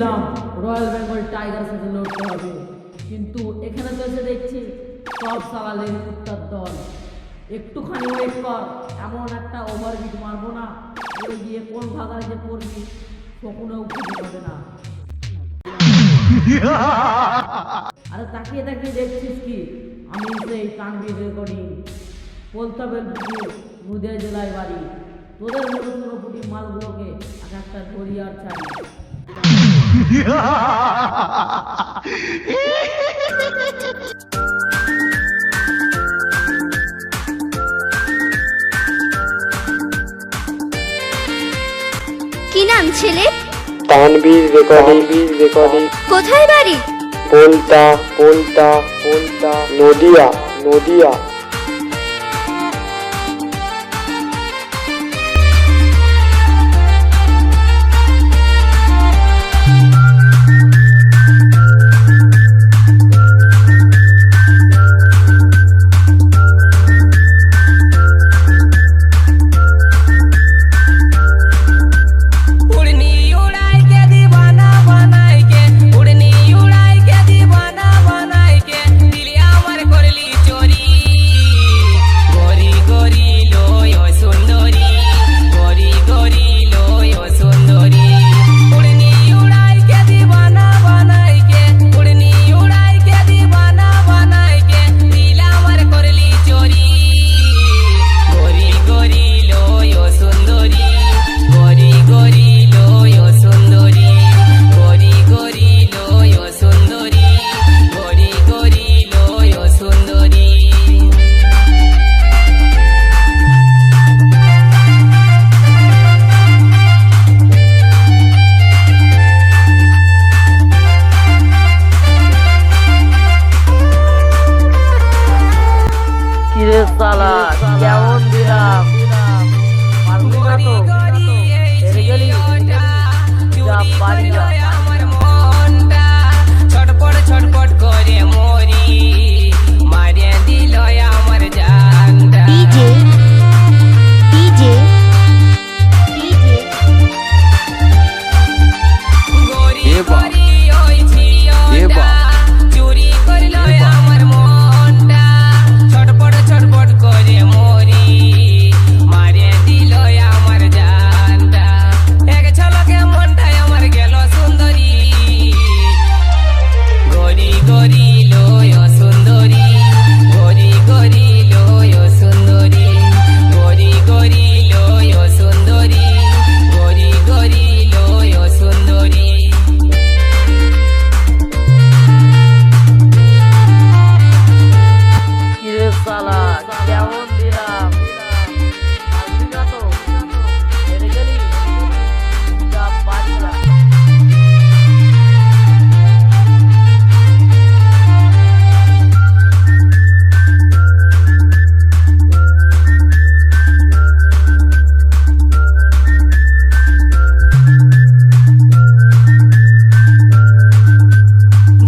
ভেবেছিলাম royal Bengal tiger সাথে লড়তে হবে, কিন্তু এখানে তো এসে দেখছি সব সালালের কুত্তার দল। একটুখানি ওয়েট কর, এমন একটা ওভারবিট মারবো না ওই গিয়ে কোন ভাগায় যে পড়বি কখনোও খুঁজে পাবে না। আরে তাকিয়ে তাকিয়ে দেখছিস কি? আমি সেই তানভীর রেকর্ডিং, পোলতাবেল পুকুর, নদিয়া জেলায় বাড়ি। তোদের মতো ছোটো ফুটি মালগুলোকে এক একটা ধরি আর ছাড়ি। কি নাম ছেলে? তানভীর রেকর্ডিং। কোথায় বাড়ি? পোলতা নদিয়া। কেমন দিলাম পারবি না তো? হেরে গেলি, যা পারি না। ছটপট করে মরি, মারিয়া দিল আমার জানটা। ডিজে গরি গরি ওই ঝিওটা চুরি করল আমার মনটা। ছটপট করে মরি, মারিয়া দিল আমার জানটা। এক ঝলকে মনটাই আমার গেল সুন্দরী। গরি গরি লয় সুন্দরী, গরি গরি লয় সুন্দরী, গরি গরি লয় সুন্দরী, গরি গরি লয় সুন্দরী। কিরে শালা কেমন দিলাম পারবি না তো? হেরে গেলি, যা পারি না।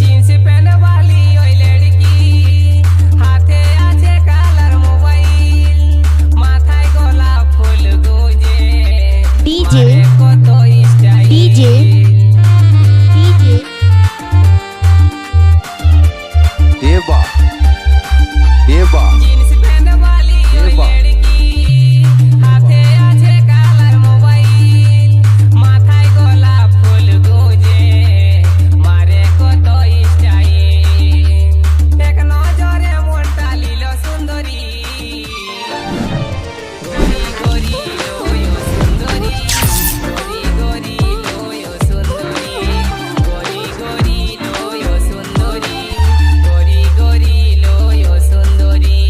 जींस पहने वाली ओई लड़की, हाथे आछे कालार मोबाइल, माथाय गोलाप फूल गुजे, ডিজে मारे कत स्टाइल। ডিজে जींस पहने वाली ओई लड़की, हाथे आछे कालार मोबाइल, माथाय गोलाप फूल गुजे, मारे कत स्टाइल। एक नजरे मोटा लील सुंदरी, गरी गरी लय सुंदरी, गरी गरी लय सुंदरी, गरी गरी लय सुंदरी, गरी गरी लय सुंदरी।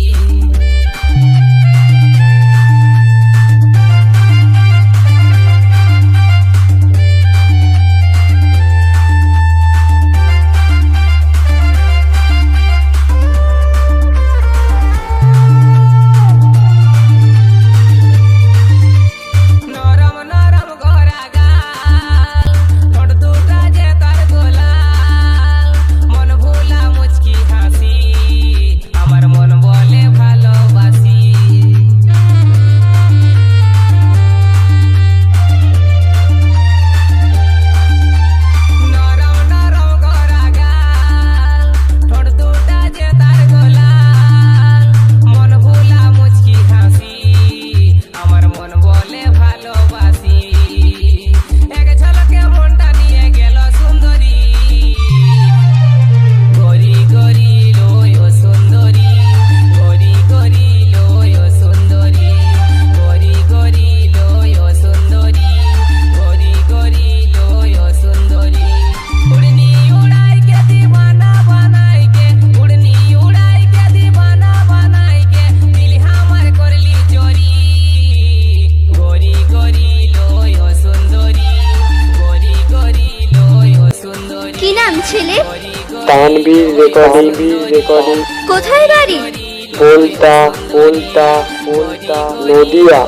তানভীর রেকর্ডিং কোথায় বাড়ি? बोलता नदिया